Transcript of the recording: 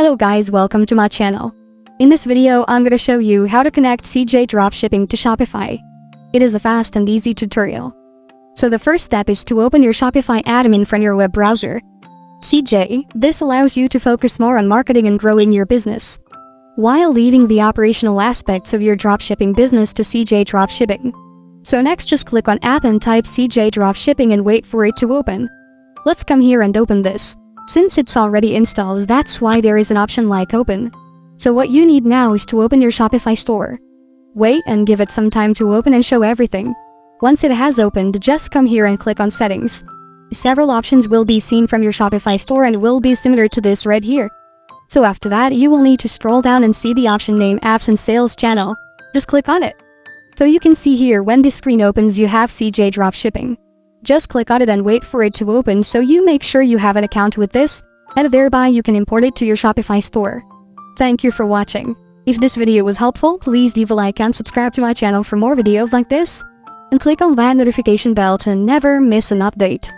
Hello guys, welcome to my channel. In this video, I'm gonna show you how to connect CJ Dropshipping to Shopify. It is a fast and easy tutorial. So the first step is to open your Shopify admin from your web browser. This allows you to focus more on marketing and growing your business, while leaving the operational aspects of your dropshipping business to CJ Dropshipping. So next, just click on App and type CJ Dropshipping and wait for it to open. Let's come here and open this. Since it's already installed, that's why there is an option like Open. So what you need now is to open your Shopify store. Wait and give it some time to open and show everything. Once it has opened, just come here and click on Settings. Several options will be seen from your Shopify store and will be similar to this right here. So after that, you will need to scroll down and see the option named Apps and Sales Channel. Just click on it. So you can see here when this screen opens, you have CJ Dropshipping. Just click on it and wait for it to open, so you make sure you have an account with this, and thereby you can import it to your Shopify store. Thank you for watching. If this video was helpful, please leave a like and subscribe to my channel for more videos like this, and click on that notification bell to never miss an update.